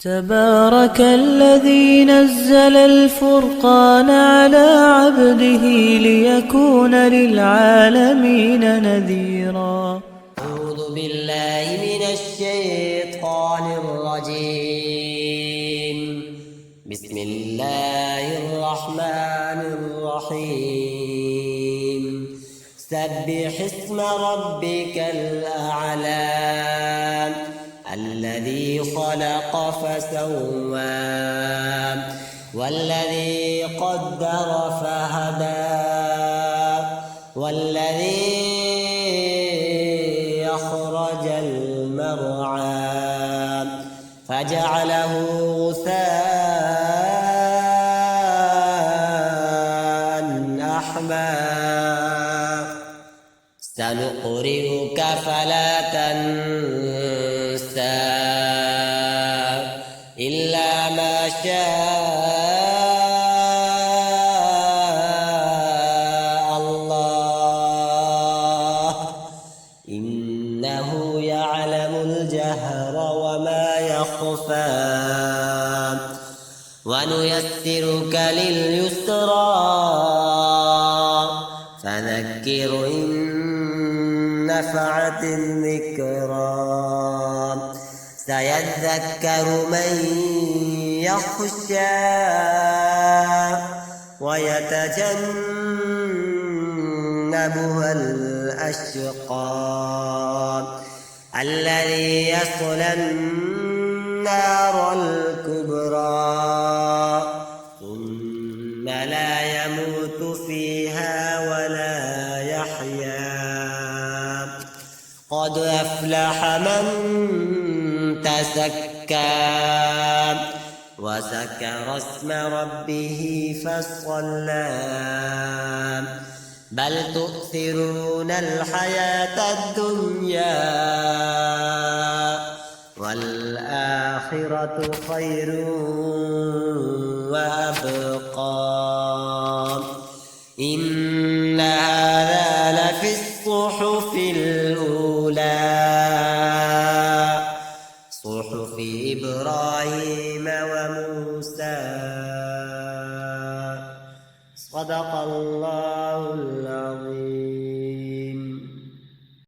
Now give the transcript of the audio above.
تبارك الذي نزل الفرقان على عبده ليكون للعالمين نذيرا. أعوذ بالله من الشيطان الرجيم. بسم الله الرحمن الرحيم. سبح اسم ربك الأعلى الذي خلق فسوى والذي قدر فهدى والذي أخرج المرعى فجعله غثاء أحوى سنقرئك فلا تنسى إلا ما شاء الله إنه يعلم الجهر وما يخفى ونيسرك لليسرى فذكر إن نفعت الذكرى سيذكر من يخشى ويتجنبها الأشقى الذي يصلى النار الكبرى ثم لا يموت فيها ولا يحيا قد أفلح من تزكى وذكر اسم ربه فصلى بل تؤثرون الحياة الدنيا والآخرة خير وأبقى إن هذا لفي الصحف الأولى صحف إبراهيم وموسى صدق الله